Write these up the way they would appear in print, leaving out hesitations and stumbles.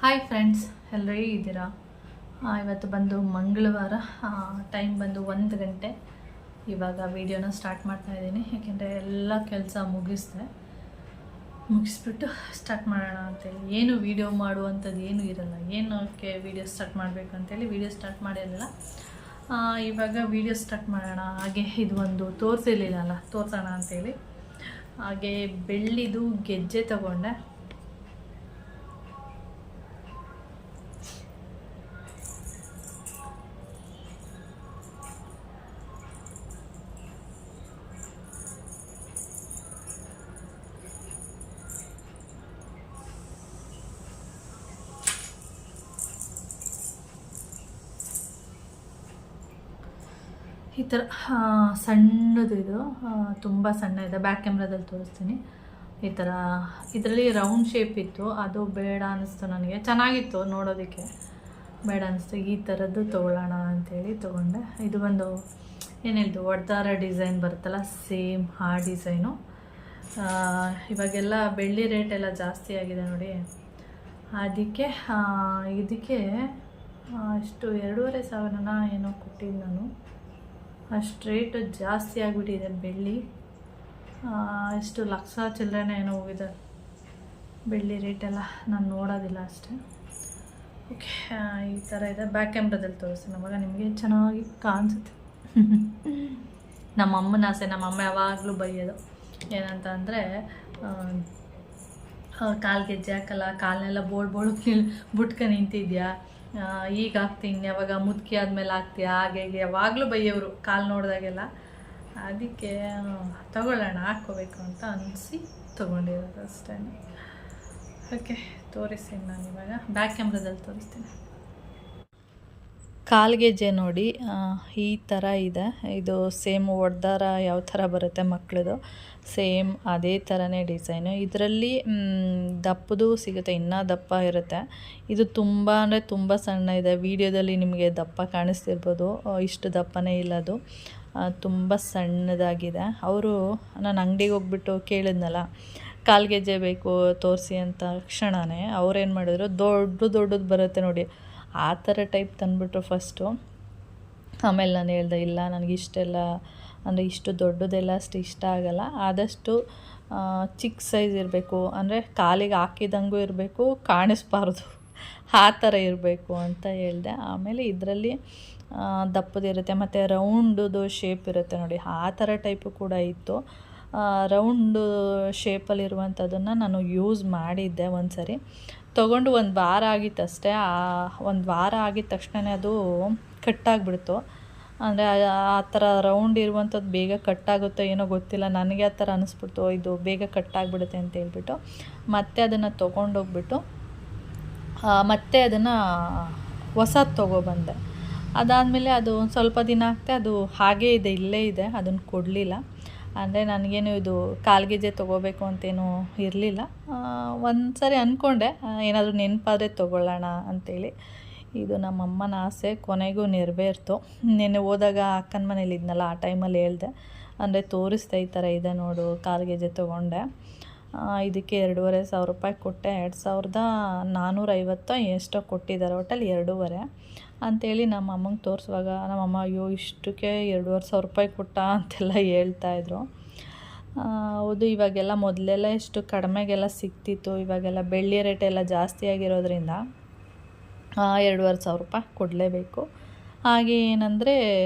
Hi friends, ಎಲ್ಲರೂ ಹೇಗಿದ್ದೀರಾ? ಇವತ್ತು ಬಂದು ಮಂಗಳವಾರ, ಟೈಮ್ ಬಂದು 1 ಗಂಟೆ. ಇವಾಗ ವೀಡಿಯೋನ ಸ್ಟಾರ್ಟ್ ಮಾಡ್ತಾ ಇದ್ದೀನಿ, ಯಾಕೆಂದರೆ ಎಲ್ಲ ಕೆಲಸ ಮುಗಿಸ್ಬಿಟ್ಟು ಸ್ಟಾರ್ಟ್ ಮಾಡೋಣ ಅಂತೇಳಿ. ಏನು ವೀಡಿಯೋ ಮಾಡುವಂಥದ್ದು ಏನೂ ಇರಲ್ಲ, ಏನಕ್ಕೆ ವೀಡಿಯೋ ಸ್ಟಾರ್ಟ್ ಮಾಡಬೇಕು ಅಂತೇಳಿ ವೀಡಿಯೋ ಸ್ಟಾರ್ಟ್ ಮಾಡಿರಲಿಲ್ಲ. ಇವಾಗ ವೀಡಿಯೋ ಸ್ಟಾರ್ಟ್ ಮಾಡೋಣ. ಹಾಗೆ ಇದು ಒಂದು ತೋರಿಸಿರಲಿಲ್ಲ, ತೋರಿಸೋಣ ಅಂತೇಳಿ. ಹಾಗೆ ಬೆಳ್ಳಿದು ಗೆಜ್ಜೆ ತಗೊಂಡೆ. ಈ ಥರ ಸಣ್ಣದು, ಇದು ತುಂಬ ಸಣ್ಣ ಇದೆ. ಬ್ಯಾಕ್ ಕ್ಯಾಮ್ರಾದಲ್ಲಿ ತೋರಿಸ್ತೀನಿ. ಈ ಥರ ಇದರಲ್ಲಿ ರೌಂಡ್ ಶೇಪ್ ಇತ್ತು, ಅದು ಬೇಡ ಅನ್ನಿಸ್ತು ನನಗೆ. ಚೆನ್ನಾಗಿತ್ತು ನೋಡೋದಕ್ಕೆ, ಬೇಡ ಅನ್ನಿಸ್ತು. ಈ ಥರದ್ದು ತೊಗೊಳ್ಳೋಣ ಅಂಥೇಳಿ ತೊಗೊಂಡೆ. ಇದು ಒಂದು ಏನಿಲ್ದು ಒಡ್ದಾರ ಡಿಸೈನ್ ಬರುತ್ತಲ್ಲ, ಸೇಮ್ ಆ ಡಿಸೈನು. ಇವಾಗೆಲ್ಲ ಬೆಳ್ಳಿ ರೇಟ್ ಎಲ್ಲ ಜಾಸ್ತಿ ಆಗಿದೆ ನೋಡಿ, ಅದಕ್ಕೆ ಇದಕ್ಕೆ ಅಷ್ಟು 2,500 ಏನೋ ಕೊಟ್ಟಿದ್ದು ನಾನು. ಅಷ್ಟು ರೇಟು ಜಾಸ್ತಿ ಆಗಿಬಿಟ್ಟಿದೆ ಬೆಳ್ಳಿ. ಎಷ್ಟು ಲಕ್ಷ ಚಿಲ್ಲರೆ ಏನೋ ಹೋಗಿದೆ ಬೆಳ್ಳಿ ರೇಟೆಲ್ಲ, ನಾನು ನೋಡೋದಿಲ್ಲ ಅಷ್ಟೇ. ಓಕೆ, ಈ ಥರ ಇದೆ. ಬ್ಯಾಕ್ ಕ್ಯಾಮ್ರಾದಲ್ಲಿ ತೋರಿಸ್ತೀನಿ ಅವಾಗ ನಿಮಗೆ ಚೆನ್ನಾಗಿ ಕಾಣಿಸುತ್ತೆ. ನಮ್ಮ ಅಮ್ಮನ ಆಸೆ, ನಮ್ಮ ಅಮ್ಮ ಯಾವಾಗಲೂ ಬೈಯೋದು ಏನಂತ ಅಂದರೆ, ಕಾಲು ಗೆಜ್ಜೆ ಹಾಕಲ್ಲ, ಕಾಲನ್ನೆಲ್ಲ ಬೋಳು ಬುಟ್ಕ ನಿಂತಿದ್ಯಾ, ಈಗ ಹಾಕ್ತೀನಿ, ಯಾವಾಗ ಮುದುಕಿ ಆದಮೇಲೆ ಹಾಕ್ತೀಯಾ, ಹಾಗೆ ಯಾವಾಗಲೂ ಬೈಯೋರು ಕಾಲು ನೋಡಿದಾಗೆಲ್ಲ. ಅದಕ್ಕೆ ತಗೊಳ್ಳೋಣ, ಹಾಕ್ಕೋಬೇಕು ಅಂತ ಅನಿಸಿ ತೊಗೊಂಡಿರೋದು ಅಷ್ಟೇ. ಓಕೆ, ತೋರಿಸ್ತೀನಿ ನಾನು ಇವಾಗ. ಬ್ಯಾಕ್ ಕ್ಯಾಮ್ರಾದಲ್ಲಿ ತೋರಿಸ್ತೀನಿ. ಕಾಲ್ಗೆಜ್ಜೆ ನೋಡಿ, ಈ ಥರ ಇದೆ. ಇದು ಸೇಮ್ ಒಡ್ದಾರ ಯಾವ ಥರ ಬರುತ್ತೆ ಮಕ್ಕಳದು, ಸೇಮ್ ಅದೇ ಥರನೇ ಡಿಸೈನು. ಇದರಲ್ಲಿ ದಪ್ಪದು ಸಿಗುತ್ತೆ, ಇನ್ನೂ ದಪ್ಪ ಇರುತ್ತೆ. ಇದು ತುಂಬ ಅಂದರೆ ತುಂಬ ಸಣ್ಣ ಇದೆ. ವಿಡಿಯೋದಲ್ಲಿ ನಿಮಗೆ ದಪ್ಪ ಕಾಣಿಸ್ತಿರ್ಬೋದು, ಇಷ್ಟು ದಪ್ಪನೇ ಇಲ್ಲ, ಅದು ತುಂಬ ಸಣ್ಣದಾಗಿದೆ. ಅವರು, ನಾನು ಅಂಗಡಿಗೆ ಹೋಗ್ಬಿಟ್ಟು ಕೇಳಿದ್ನಲ್ಲ ಕಾಲ್ಗೆಜ್ಜೆ ಬೇಕು ತೋರಿಸಿ ಅಂತ ಕ್ಷಣವೇ ಅವ್ರೇನು ಮಾಡಿದ್ರು, ದೊಡ್ಡದು ಬರುತ್ತೆ ನೋಡಿ, ಆ ಥರ ಟೈಪ್ ತಂದುಬಿಟ್ರು ಫಸ್ಟು. ಆಮೇಲೆ ನಾನು ಹೇಳ್ದೆ, ಇಲ್ಲ ನನಗೆ ಇಷ್ಟೆಲ್ಲ ಅಂದರೆ ಇಷ್ಟು ದೊಡ್ಡದೆಲ್ಲ ಅಷ್ಟು ಇಷ್ಟ ಆಗೋಲ್ಲ, ಆದಷ್ಟು ಚಿಕ್ಕ ಸೈಜ್ ಇರಬೇಕು, ಅಂದರೆ ಕಾಲಿಗೆ ಹಾಕಿದಂಗೂ ಇರಬೇಕು, ಕಾಣಿಸ್ಬಾರ್ದು, ಆ ಥರ ಇರಬೇಕು ಅಂತ ಹೇಳಿದೆ. ಆಮೇಲೆ ಇದರಲ್ಲಿ ದಪ್ಪದಿರುತ್ತೆ, ಮತ್ತು ರೌಂಡದು ಶೇಪ್ ಇರುತ್ತೆ ನೋಡಿ, ಆ ಥರ ಟೈಪು ಕೂಡ ಇತ್ತು. ರೌಂಡು ಶೇಪಲ್ಲಿರುವಂಥದ್ದನ್ನು ನಾನು ಯೂಸ್ ಮಾಡಿದ್ದೆ ಒಂದು ಸರಿ, ತೊಗೊಂಡು 1 ವಾರ ಆಗಿತ್ತಷ್ಟೇ. 1 ವಾರ ಆಗಿದ ತಕ್ಷಣ ಅದು ಕಟ್ಟಾಗಿಬಿಡ್ತು. ಅಂದರೆ ಆ ಥರ ರೌಂಡ್ ಇರುವಂಥದ್ದು ಬೇಗ ಕಟ್ಟಾಗುತ್ತೋ ಏನೋ ಗೊತ್ತಿಲ್ಲ, ನನಗೆ ಆ ಥರ ಅನ್ನಿಸ್ಬಿಡ್ತು, ಇದು ಬೇಗ ಕಟ್ಟಾಗಿಬಿಡುತ್ತೆ ಅಂತ ಹೇಳ್ಬಿಟ್ಟು ಮತ್ತೆ ಅದನ್ನು ತೊಗೊಂಡೋಗ್ಬಿಟ್ಟು ಮತ್ತೆ ಅದನ್ನು ಹೊಸದು ತೊಗೊಬಂದೆ. ಅದಾದಮೇಲೆ ಅದು ಒಂದು ಸ್ವಲ್ಪ ದಿನ ಆಗ್ತಾ ಅದು ಹಾಗೇ ಇದೆ, ಇಲ್ಲೇ ಇದೆ, ಅದನ್ನು ಕೊಡಲಿಲ್ಲ. ಅಂದರೆ ನನಗೇನು ಇದು ಕಾಲ್ಗೆಜ್ಜೆ ತೊಗೋಬೇಕು ಅಂತೇನು ಇರಲಿಲ್ಲ. ಒಂದು ಸರಿ ಅಂದ್ಕೊಂಡೆ ಏನಾದರೂ ನೆನಪಾದರೆ ತೊಗೊಳ್ಳೋಣ ಅಂಥೇಳಿ. ಇದು ನಮ್ಮಮ್ಮನ ಆಸೆ ಕೊನೆಗೂ ನೆರವೇರ್ತು. ನೆನ್ನೆ ಹೋದಾಗ ಅಕ್ಕನ ಮನೇಲಿ ಇದ್ನಲ್ಲ, ಆ ಟೈಮಲ್ಲಿ ಹೇಳಿದೆ, ಅಂದರೆ ತೋರಿಸ್ದೆ, ಈ ಥರ ಇದೆ ನೋಡು ಕಾಲ್ಗೆಜ್ಜೆ ತೊಗೊಂಡೆ. ಇದಕ್ಕೆ 2,500 ರೂಪಾಯಿ ಕೊಟ್ಟೆ. 2,450 ಎಷ್ಟೋ ಕೊಟ್ಟಿದ್ದಾರೆ, ಒಟ್ಟಲ್ಲಿ 2,500 ಅಂಥೇಳಿ ನಮ್ಮ ಅಮ್ಮಂಗೆ ತೋರಿಸುವಾಗ ನಮ್ಮಮ್ಮ, ಅಯ್ಯೋ ಇಷ್ಟಕ್ಕೆ 2,500 ರೂಪಾಯಿ ಕೊಟ್ಟ ಅಂತೆಲ್ಲ ಹೇಳ್ತಾಯಿದ್ರು. ಹೌದು, ಇವಾಗೆಲ್ಲ ಮೊದಲೆಲ್ಲ ಎಷ್ಟು ಕಡಿಮೆಗೆಲ್ಲ ಸಿಗ್ತಿತ್ತು, ಇವಾಗೆಲ್ಲ ಬೆಳ್ಳಿ ರೇಟ್ ಎಲ್ಲ ಜಾಸ್ತಿ ಆಗಿರೋದ್ರಿಂದ 2,500 ರೂಪಾಯಿ ಕೊಡಲೇಬೇಕು. ಹಾಗೆ ಏನಂದರೆ,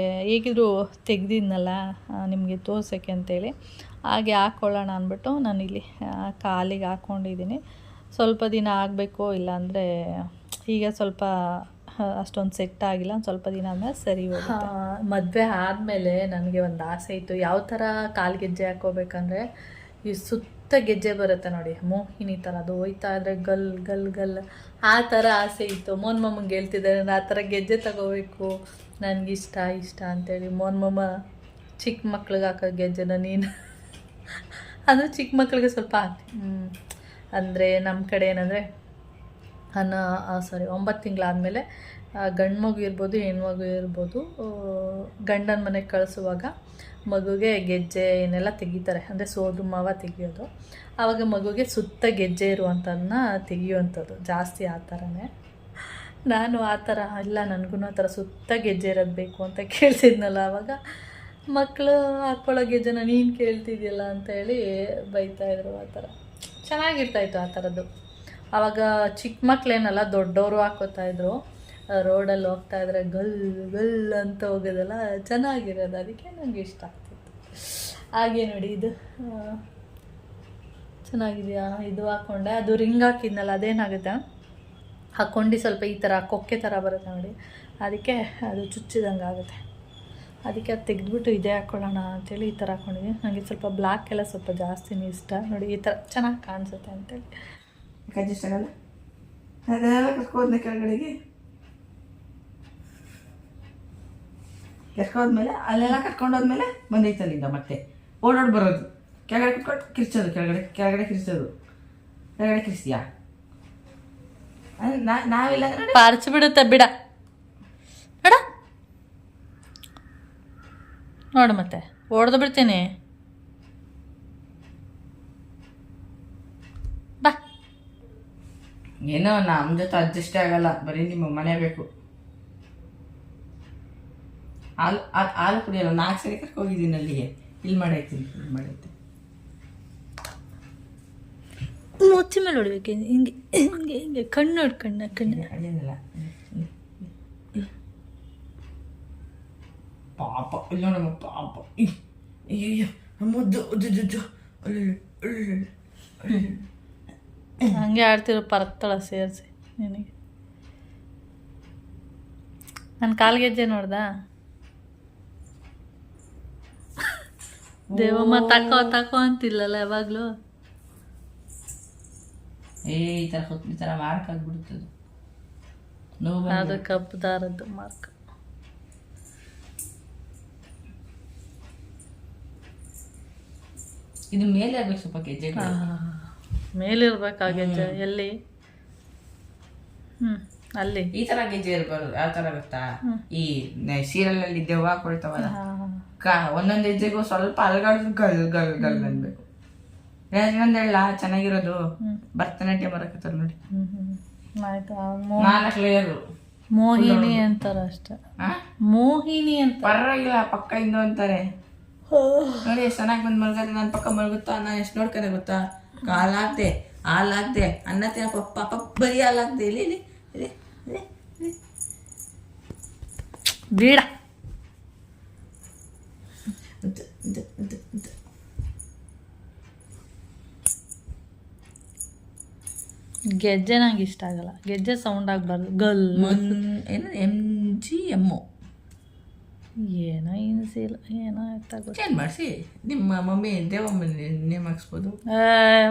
ಹೇಗಿದ್ರು ತೆಗ್ದಿದ್ನಲ್ಲ ನಿಮಗೆ ತೋರ್ಸೋಕ್ಕೆ ಅಂತೇಳಿ, ಹಾಗೆ ಹಾಕ್ಕೊಳ್ಳೋಣ ಅಂದ್ಬಿಟ್ಟು ನಾನಿಲ್ಲಿ ಕಾಲಿಗೆ ಹಾಕ್ಕೊಂಡಿದ್ದೀನಿ. ಸ್ವಲ್ಪ ದಿನ ಆಗಬೇಕು, ಇಲ್ಲಾಂದರೆ ಈಗ ಸ್ವಲ್ಪ ಅಷ್ಟೊಂದು ಸೆಟ್ ಆಗಿಲ್ಲ, ಒಂದು ಸ್ವಲ್ಪ ದಿನ ಆದಮೇಲೆ ಸರಿ ಹೋಗುತ್ತೆ. ಮದುವೆ ಆದಮೇಲೆ ನನಗೆ ಒಂದು ಆಸೆ ಇತ್ತು, ಯಾವ ಥರ ಕಾಲ್ಗೆಜ್ಜೆ ಹಾಕ್ಕೋಬೇಕಂದ್ರೆ, ಈ ಸುತ್ತ ಗೆಜ್ಜೆ ಬರುತ್ತೆ ನೋಡಿ, ಮೋಹಿನಿ ಥರ, ಅದು ಹೋಯ್ತಾ ಇದ್ರೆ ಗಲ್ ಗಲ್ ಗಲ್, ಆ ಥರ ಆಸೆ ಇತ್ತು. ಮೋಹನ್ಮಮ್ಮಗೆ ಹೇಳ್ತಿದ್ದಾರೆ, ನಾನು ಆ ಥರ ಗೆಜ್ಜೆ ತಗೋಬೇಕು, ನನಗಿಷ್ಟ ಅಂತೇಳಿ. ಮೋಹನ್ಮಮ್ಮ, ಚಿಕ್ಕ ಮಕ್ಳಿಗೆ ಹಾಕೋ ಗೆಜ್ಜೆನ ನೀನು ಅಂದರೆ ಚಿಕ್ಕ ಮಕ್ಳಿಗೆ ಸ್ವಲ್ಪ ಹಾಕ್ತೀನಿ. ಅಂದರೆ ನಮ್ಮ ಕಡೆ ಏನಂದರೆ 9 ತಿಂಗಳಾದಮೇಲೆ ಗಂಡು ಮಗು ಇರ್ಬೋದು, ಹೆಣ್ಮಗು ಇರ್ಬೋದು, ಗಂಡನ ಮನೆಗೆ ಕಳಿಸುವಾಗ ಮಗುಗೆ ಗೆಜ್ಜೆ ಏನೆಲ್ಲ ತೆಗಿತಾರೆ, ಅಂದರೆ ಸೋದು ಮಾವ ತೆಗಿಯೋದು. ಆವಾಗ ಮಗುಗೆ ಸುತ್ತ ಗೆಜ್ಜೆ ಇರುವಂಥದ್ದನ್ನ ತೆಗಿಯುವಂಥದ್ದು ಜಾಸ್ತಿ ಆ ಥರನೇ. ನಾನು ಆ ಥರ ಇಲ್ಲ, ನನಗೂ ಆ ಥರ ಸುತ್ತ ಗೆಜ್ಜೆ ಇರೋದು ಬೇಕು ಅಂತ ಕೇಳ್ತಿದ್ನಲ್ಲ, ಆವಾಗ ಮಕ್ಕಳು ಹಾಕ್ಕೊಳ್ಳೋ ಗೆಜ್ಜೆನ ನೀನು ಕೇಳ್ತಿದ್ಯಲ್ಲ ಅಂತೇಳಿ ಬೈತಾಯಿದ್ರು. ಆ ಥರ ಚೆನ್ನಾಗಿರ್ತಾಯಿತ್ತು ಆ ಥರದ್ದು. ಆವಾಗ ಚಿಕ್ಕ ಮಕ್ಕಳೇನಲ್ಲ, ದೊಡ್ಡವರು ಹಾಕೋತಾಯಿದ್ರು. ರೋಡಲ್ಲಿ ಹೋಗ್ತಾಯಿದ್ರೆ ಗಲ್ ಗಲ್ ಅಂತ ಹೋಗೋದಲ್ಲ ಚೆನ್ನಾಗಿರೋದು, ಅದಕ್ಕೆ ನನಗೆ ಇಷ್ಟ ಆಗ್ತಿತ್ತು. ಹಾಗೆ ನೋಡಿ ಇದು ಚೆನ್ನಾಗಿದೆಯಾ, ಇದು ಹಾಕ್ಕೊಂಡೆ. ಅದು ರಿಂಗ್ ಹಾಕಿದ್ನಲ್ಲ ಅದೇನಾಗುತ್ತೆ, ಹಾಕ್ಕೊಂಡು ಸ್ವಲ್ಪ ಈ ಥರ ಕೊಕ್ಕೆ ಥರ ಬರುತ್ತೆ ನೋಡಿ, ಅದಕ್ಕೆ ಅದು ಚುಚ್ಚಿದಂಗೆ ಆಗುತ್ತೆ. ಅದಕ್ಕೆ ಅದು ತೆಗೆದ್ಬಿಟ್ಟು ಇದೇ ಹಾಕ್ಕೊಳ್ಳೋಣ ಅಂತೇಳಿ ಈ ಥರ ಹಾಕ್ಕೊಂಡಿದ್ದೀನಿ. ನನಗೆ ಸ್ವಲ್ಪ ಬ್ಲ್ಯಾಕ್ ಎಲ್ಲ ಸ್ವಲ್ಪ ಜಾಸ್ತಿನೇ ಇಷ್ಟ ನೋಡಿ, ಈ ಥರ ಚೆನ್ನಾಗಿ ಕಾಣಿಸುತ್ತೆ ಅಂತೇಳಿ. ಅಡ್ಜಸ್ಟ್ ಆಗಲ್ಲ, ಅದೆಲ್ಲ ಕರ್ಕೋದ್ನ ಕೆಳಗಡೆಗೆ ಕರ್ಕೋದ್ಮೇಲೆ ಅಲ್ಲೆಲ್ಲ ಕಟ್ಕೊಂಡೋದ್ಮೇಲೆ ಬಂದೈತೆ ಅಲ್ಲಿಂದ ಮತ್ತೆ ಓಡೋಡಿ ಬರೋದು, ಕೆಳಗಡೆ ಕುತ್ಕೊಂಡು ಕಿರ್ಚೋದು, ಕೆಳಗಡೆ ಕಿರ್ಚೋದು, ಕೆಳಗಡೆ ಕಿರ್ಸಿಯಾ ನಾವಿಲ್ಲ ಪಾರ್ಚ್ ಬಿಡುತ್ತೆ ಬಿಡ ಬೇಡ ನೋಡು, ಮತ್ತೆ ಓಡ್ದು ಬಿಡ್ತೀನಿ ಬಾ. ಏನೋ ನಮ್ಮ ಜೊತೆ ಅಡ್ಜಸ್ಟೇ ಆಗಲ್ಲ, ಬರೀ ನಿಮ್ಮ ಮನೆ ಬೇಕು. ಹಾಲು ಕುಡಿಯಲ್ಲ, 4 ಸರಿ ಕರ್ಕೋಗಿದ್ದೀನಿ ಅಲ್ಲಿಗೆ, ಇಲ್ಲಿ ಮಾಡೈತೀನಿ. ಮುಚ್ಚಿ ಮೇಲೆ ಹೊಡಿಬೇಕು, ಹಿಂಗೆ ಹಿಂಗೆ ಹಿಂಗೆ ಕಣ್ಣು ಕಣ್ಣು ಅದೇನಿಲ್ಲ ಪಾಪ, ಇಲ್ಲ ನಮ್ಮ ಪಾಪ, ಅಯ್ಯೋ ಮುದ್ದು ಹಂಗೆ ಆಡ್ತಿರೋ ಪರತ್ತಳ ಸೇರಿಸಿ ನಿನಗೆ. ನನ್ನ ಕಾಲ್ಗೆಜ್ಜೆ ನೋಡ್ದಾ, ದೇವಮ್ಮ ತಕೋ ಅಂತಿಲ್ಲಲ್ಲ ಯಾವಾಗಲೂ. ಈ ಥರ ಮಾರ್ಕ್ ಆಗ್ಬಿಡುತ್ತದು, ಅದು ಕಪ್ಪು ದಾರದ್ದು ಮಾರ್ಕ್. ಇದು ಮೇಲೆ ಇರ್ಬೇಕು ಸ್ವಲ್ಪ ಗೆಜ್ಜೆ, ಮೇಲಿರ್ಬೇಕು ಆ ಗೆಜ್ಜೆ. ಎಲ್ಲಿ? ಅಲ್ಲಿ ಈ ತರ ಗೆಜ್ಜೆ ಇರ್ಬಾರ್ದು. ಯಾವ ತರ ಗೊತ್ತಾ, ಈ ಸೀರಿಯಲ್ ಅಲ್ಲಿ ದೆವ್ವ ಕೊಡ್ತಾವಲ್ಲ, ಒಂದೊಂದು ಹೆಜ್ಜೆಗೂ ಸ್ವಲ್ಪ ಅಲ್ಗಾಡಿದ್ರು ಗಲ್ ಗಲ್ ಗಲ್ ಅನ್ಬೇಕು. ಇನ್ನೊಂದೇಳ ಚೆನ್ನಾಗಿರೋದು ಭರತನಾಟ್ಯ ಬರಕತ್ತಾರ ನೋಡಿ, 4 ಲೇಯರು ಮೋಹಿನಿ ಅಂತಾರ ಅಷ್ಟೇ. ಮೋಹಿನಿ ಅಂತ ಪರವಾಗಿಲ್ಲ, ಪಕ್ಕ ಇಂದು ಅಂತಾರೆ ನೋಡಿ. ಎಷ್ಟು ಚೆನ್ನಾಗಿ ಬಂದು ಮಲ್ಗತ್ತೆ, ನನ್ನ ಪಕ್ಕ ಮಲ್ಗುತ್ತಾ, ನಾನು ಎಷ್ಟು ನೋಡ್ಕೊಂಡೆ ಗೊತ್ತಾ, ಹಾಲಾಗ್ದೆ ಅನ್ನ ತಿನ್ನ ಪಾಪ ಬರೀ ಹಾಲಾಗ್ದೆ. ಇಲ್ಲಿ ಬೇಡ, ಗೆಜ್ಜೆ ನಂಗೆ ಇಷ್ಟ ಆಗಲ್ಲ, ಗೆಜ್ಜೆ ಸೌಂಡ್ ಆಗಬಾರ್ದು. ಗಲ್ ಏನು MGM ಏನೋ ಇನ್ಸಿಲ್ಲ, ಏನೋ ಚೇಂಜ್ ಮಾಡಿಸಿ. ನಿಮ್ಮ ಮಮ್ಮಿ ದೇವಮ್ಮ ನೇಮ್ ಹಾಕ್ಸ್ಬೋದು.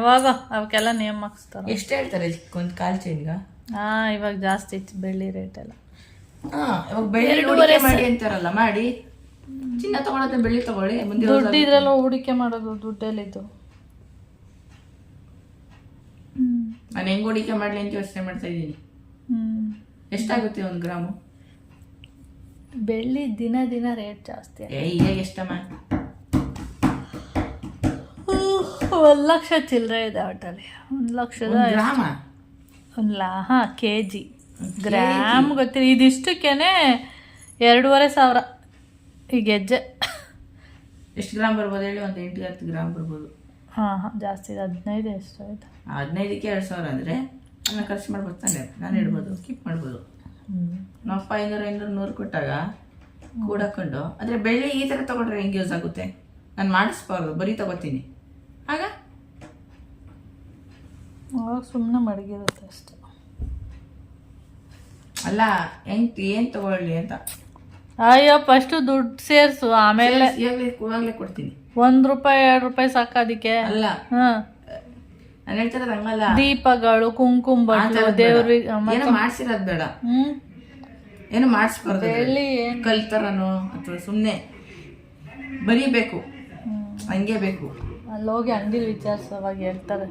ಹೋಗೋ, ಅವಕ್ಕೆಲ್ಲ ನೇಮ್ ಹಾಕ್ಸ್ತಾರೆ. ಎಷ್ಟು ಹೇಳ್ತಾರೆ ಒಂದು ಕಾಲ್ ಚೈನ್ಗ? ಇವಾಗ ಜಾಸ್ತಿ ಇತ್ತು ಬೆಳ್ಳಿ ರೇಟ್ ಎಲ್ಲ. ಇವಾಗ ಬೆಳ್ಳಿ ಹೂಡಿಕೆ ಮಾಡಿ ಅಂತಾರಲ್ಲ, ಮಾಡಿ. ಚಿನ್ನ ತಗೊಳತ್ತೆ, ಬೆಳ್ಳಿ ತಗೊಳ್ಳಿ. ದುಡ್ಡು ಇದ್ರೆಲ್ಲ ಹೂಡಿಕೆ ಮಾಡೋದು, ದುಡ್ಡಲ್ಲಿದ್ದು ನಾನು ಹೆಂಗ್ ಹೂಡಿಕೆ ಮಾಡ್ಲಿ ಅಂತ ಯೋಚನೆ ಮಾಡ್ತಾ ಇದ್ದೀನಿ. ಎಷ್ಟಾಗುತ್ತೆ 1 ಗ್ರಾಮು ಬೆಳ್ಳಿ? ದಿನ ದಿನ ರೇಟ್ ಜಾಸ್ತಿ. ಈಗ ಎಷ್ಟಮ್ಮ? 1 ಲಕ್ಷ ಚಿಲ್ಲರೆ ಇದೆ ಒಟ್ಟಲ್ಲಿ. 1 ಲಕ್ಷದ ಗ್ರಾಮ? KG. ಗ್ರಾಮ್ ಗೊತ್ತಿಲ್ಲ. ಇದಿಷ್ಟಕ್ಕೇನೆ 2,500 ಈ ಗೆಜ್ಜೆ. ಎಷ್ಟು ಗ್ರಾಮ್ ಬರ್ಬೋದು ಹೇಳಿ? ಒಂದು 8-10 ಗ್ರಾಮ್ ಬರ್ಬೋದು. ಜಾಸ್ತಿ ಇದೆ. 15 ಎಷ್ಟು ಆಯ್ತು? 15ಕ್ಕೆ 2,000 ಅಂದರೆ ನಾನು ಖರ್ಚು ಮಾಡ್ಬೋದು ತಾನೆ, ನಾನು ಇಡ್ಬೋದು, ಕೀಪ್ ಮಾಡ್ಬೋದು. ನಾವು 500 ಕೊಟ್ಟಾಗ ಕೂಡಾಕೊಂಡು. ಆದರೆ ಬೆಳ್ಳಿ ಈ ಥರ ತೊಗೊಂಡ್ರೆ ಹೆಂಗೆ ಯೂಸ್ ಆಗುತ್ತೆ? ನಾನು ಮಾಡಿಸ್ಬಾರ್ದು, ಬರೀ ತಗೋತೀನಿ. ಆಗ ಸುಮ್ಮನೆ ಮಡಗಿರುತ್ತೆ ಅಷ್ಟೆ. ಅಲ್ಲ, ಏನು ತಗೊಳ್ಳಿ ಅಂತ. ಅಯ್ಯೋ, ಫಸ್ಟು ದುಡ್ಡು ಸೇರಿಸು, ಆಮೇಲೆ ಇವಾಗಲೇ ಕೊಡ್ತೀನಿ. 1 ರೂಪಾಯಿ 2 ರೂಪಾಯಿ ಸಾಕಾದಿಕ್ಕೆ ಅಲ್ಲ, ನಾನು ಹೇಳ್ತಿರೋದು ಹಂಗಲ್ಲ. ದೀಪಗಳು, ಕುಂಕುಮ ಬಟ್ಟಲು, ದೇವ್ರಿಗೆ ಏನೋ ಮಾಡ್ಸಿರೋದು ಬೇಡ, ಏನು ಮಾಡಿಸ್ಬಾರ್ದು. ಕಲ್ತರನೋ ಅಥವಾ ಸುಮ್ಮನೆ ಬರೀಬೇಕು, ಹಂಗೆ ಬೇಕು. ಅಲ್ಲಿ ಹೋಗಿ ಅಂಗಡಿಲಿ ವಿಚಾರಿಸೋವಾಗ ಹೇಳ್ತಾರೆ.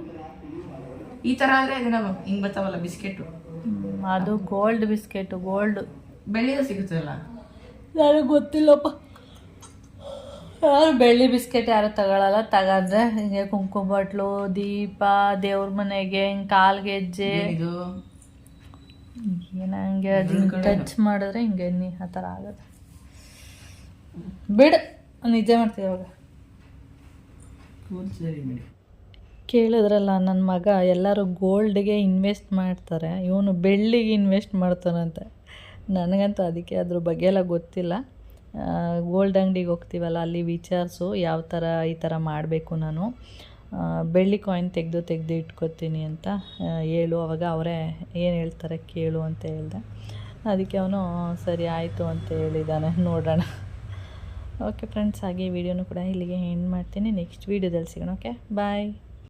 ಈ ಥರ ಆದರೆ ಅದನ್ನ ಹಿಂಗೆ ಬರ್ತಾವಲ್ಲ ಬಿಸ್ಕೆಟು, ಅದು ಗೋಲ್ಡ್ ಬಿಸ್ಕೆಟು. ಗೋಲ್ಡ್ ಬೆಳ್ಳಿದು ಸಿಗುತ್ತಲ್ಲ. ನನಗೆ ಗೊತ್ತಿಲ್ಲಪ್ಪ, ಅವ್ರು ಬೆಳ್ಳಿ ಬಿಸ್ಕೆಟ್ ಯಾರು ತಗೊಳಲ್ಲ, ತಗೊಂಡ್ರೆ ಹಿಂಗೆ ಕುಂಕುಮ ಬಟ್ಲು, ದೀಪ, ದೇವ್ರ ಮನೆಗೆ ಹಿಂಗೆ ಕಾಲ್ಗೆ ಹೆಜ್ಜೆ ಇದು ಏನ ಹಂಗೆ ಅದು ಟಚ್ ಮಾಡಿದ್ರೆ ಹಿಂಗೆ ಆ ಥರ ಆಗುತ್ತೆ. ಬಿಡು, ನಿಜ ಮಾಡ್ತೀವಿ ಅವಾಗ. ಕೇಳಿದ್ರಲ್ಲ ನನ್ನ ಮಗ, ಎಲ್ಲರೂ ಗೋಲ್ಡ್ಗೆ ಇನ್ವೆಸ್ಟ್ ಮಾಡ್ತಾರೆ, ಇವನು ಬೆಳ್ಳಿಗೆ ಇನ್ವೆಸ್ಟ್ ಮಾಡ್ತಾನಂತೆ. ನನಗಂತೂ ಅದಕ್ಕೆ ಅದ್ರ ಬಗ್ಗೆ ಎಲ್ಲ ಗೊತ್ತಿಲ್ಲ. ಗೋಲ್ಡ್ ಅಂಗಡಿಗೆ ಹೋಗ್ತೀವಲ್ಲ, ಅಲ್ಲಿ ವಿಚಾರಿಸು ಯಾವ ಥರ ಈ ಥರ ಮಾಡಬೇಕು, ನಾನು ಬೆಳ್ಳಿ ಕಾಯಿನ್ ತೆಗೆದು ಇಟ್ಕೊತೀನಿ ಅಂತ ಹೇಳು, ಅವಾಗ ಅವರೇ ಏನು ಹೇಳ್ತಾರೆ ಕೇಳು ಅಂತ ಹೇಳ್ದೆ. ಅದಕ್ಕೆ ಅವನು ಸರಿ ಆಯಿತು ಅಂತ ಹೇಳಿದ್ದಾನೆ, ನೋಡೋಣ. ಓಕೆ ಫ್ರೆಂಡ್ಸ್, ಹಾಗೆ ಈ ವಿಡಿಯೋನು ಕೂಡ ಇಲ್ಲಿಗೆ ಎಂಡ್ ಮಾಡ್ತೀನಿ. ನೆಕ್ಸ್ಟ್ ವೀಡಿಯೋದಲ್ಲಿ ಸಿಗೋಣ. ಓಕೆ, ಬಾಯ್.